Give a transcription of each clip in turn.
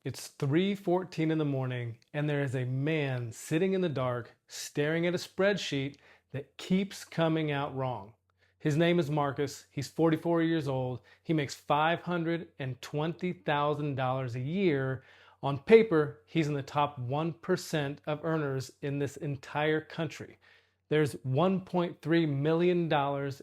It's 3:14 in the morning, and there is a man sitting in the dark staring at a spreadsheet that keeps coming out wrong. His name is Marcus. He's 44 years old. He makes $520,000 a year. On paper, he's in the top 1% of earners in this entire country. There's $1.3 million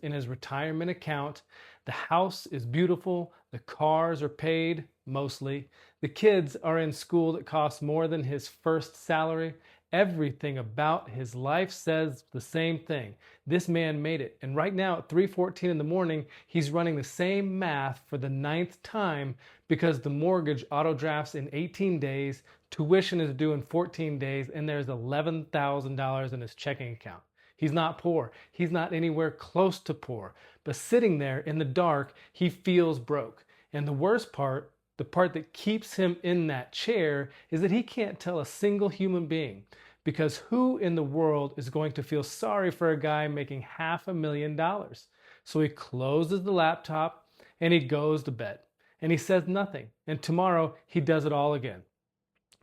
in his retirement account. The house is beautiful. The cars are paid, mostly. The kids are in school that costs more than his first salary. Everything about his life says the same thing. This man made it. And right now at 3:14 in the morning, he's running the same math for the ninth time because the mortgage auto drafts in 18 days, tuition is due in 14 days, and there's $11,000 in his checking account. He's not poor. He's not anywhere close to poor. But sitting there in the dark, he feels broke. And the worst part, the part that keeps him in that chair, is that he can't tell a single human being. Because who in the world is going to feel sorry for a guy making $500,000? So he closes the laptop and he goes to bed. And he says nothing. And tomorrow he does it all again.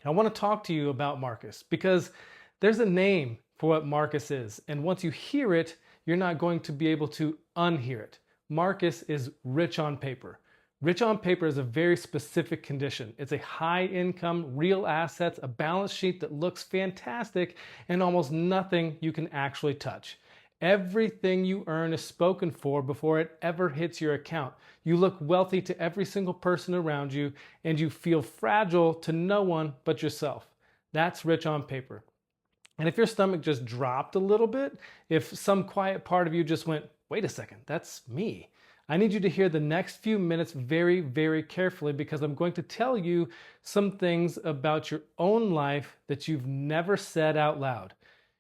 I want to talk to you about Marcus because there's a name for what Marcus is. And once you hear it, you're not going to be able to unhear it. Marcus is rich on paper. Rich on paper is a very specific condition. It's a high income, real assets, a balance sheet that looks fantastic, and almost nothing you can actually touch. Everything you earn is spoken for before it ever hits your account. You look wealthy to every single person around you, and you feel fragile to no one but yourself. That's rich on paper. And if your stomach just dropped a little bit, if some quiet part of you just went, wait a second, that's me. I need you to hear the next few minutes very, very carefully because I'm going to tell you some things about your own life that you've never said out loud.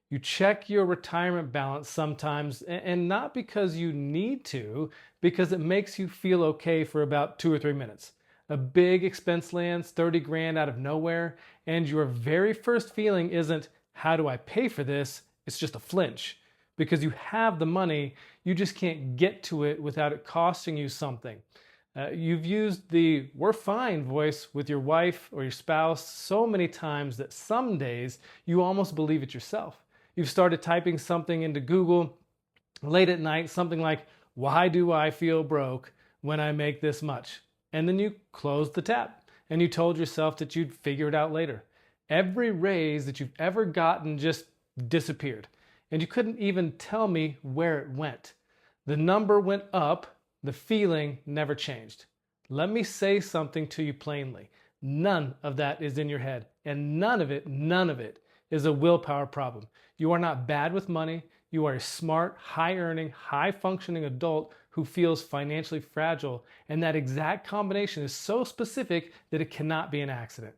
You check your retirement balance sometimes, and not because you need to, because it makes you feel okay for about 2 or 3 minutes. A big expense lands 30 grand out of nowhere, and your very first feeling isn't, how do I pay for this? It's just a flinch. Because you have the money, you just can't get to it without it costing you something. You've used the we're fine voice with your wife or your spouse so many times that some days you almost believe it yourself. You've started typing something into Google late at night, something like, why do I feel broke when I make this much? And then you closed the tab and you told yourself that you'd figure it out later. Every raise that you've ever gotten just disappeared. And you couldn't even tell me where it went. The number went up, the feeling never changed. Let me say something to you plainly. None of that is in your head, and none of it is a willpower problem. You are not bad with money. You are a smart, high-earning, high-functioning adult who feels financially fragile, and that exact combination is so specific that it cannot be an accident.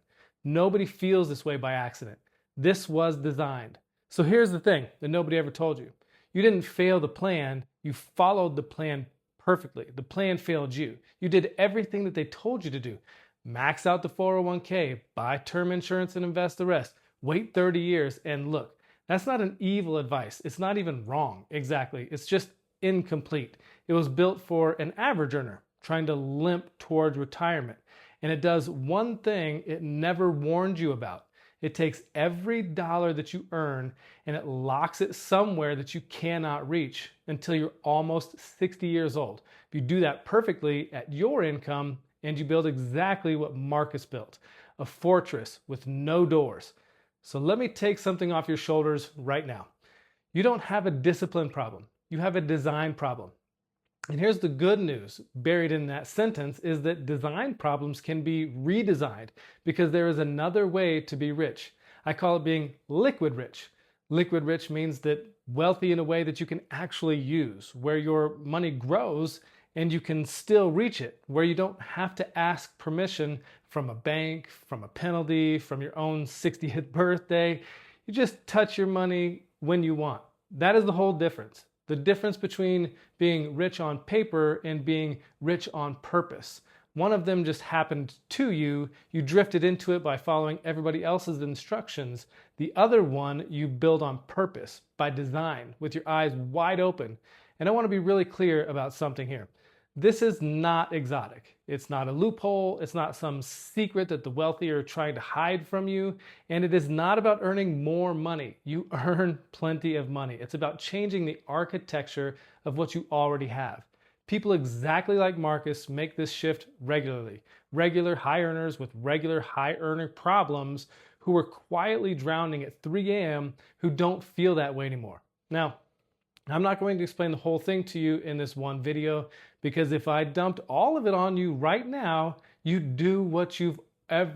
Nobody feels this way by accident. This was designed. So here's the thing that nobody ever told you. You didn't fail the plan, you followed the plan perfectly. The plan failed you. You did everything that they told you to do. Max out the 401k, buy term insurance and invest the rest. Wait 30 years and look. That's not an evil advice. It's not even wrong, exactly. It's just incomplete. It was built for an average earner trying to limp towards retirement. And it does one thing it never warned you about. It takes every dollar that you earn and it locks it somewhere that you cannot reach until you're almost 60 years old. If you do that perfectly at your income and you build exactly what Marcus built, a fortress with no doors. So let me take something off your shoulders right now. You don't have a discipline problem. You have a design problem. And here's the good news buried in that sentence is that design problems can be redesigned because there is another way to be rich. I call it being liquid rich. Liquid rich means that wealthy in a way that you can actually use, where your money grows and you can still reach it, where you don't have to ask permission from a bank, from a penalty, from your own 60th birthday. You just touch your money when you want. That is the whole difference. The difference between being rich on paper and being rich on purpose. One of them just happened to you. You drifted into it by following everybody else's instructions. The other one you build on purpose, by design, with your eyes wide open. And I want to be really clear about something here. This is not exotic. It's not a loophole. It's not some secret that the wealthy are trying to hide from you. And it is not about earning more money. You earn plenty of money. It's about changing the architecture of what you already have. People exactly like Marcus make this shift regularly. Regular high earners with regular high earner problems who are quietly drowning at 3 a.m. who don't feel that way anymore. Now, I'm not going to explain the whole thing to you in this one video, because if I dumped all of it on you right now, you'd do what you've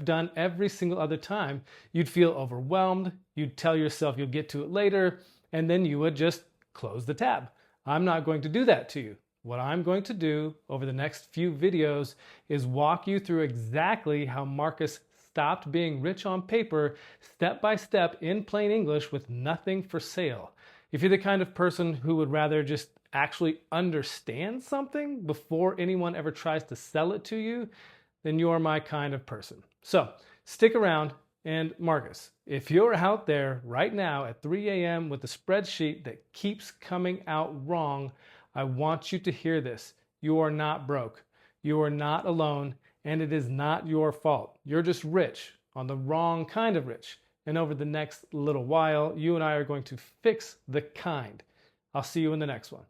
done every single other time. You'd feel overwhelmed. You'd tell yourself you'll get to it later, and then you would just close the tab. I'm not going to do that to you. What I'm going to do over the next few videos is walk you through exactly how Marcus stopped being rich on paper, step by step in plain English with nothing for sale. If you're the kind of person who would rather just actually understand something before anyone ever tries to sell it to you, then you're my kind of person. So stick around. And Marcus, if you're out there right now at 3 a.m. with a spreadsheet that keeps coming out wrong, I want you to hear this. You are not broke. You are not alone, and it is not your fault. You're just rich, on the wrong kind of rich. And over the next little while, you and I are going to fix the kind. I'll see you in the next one.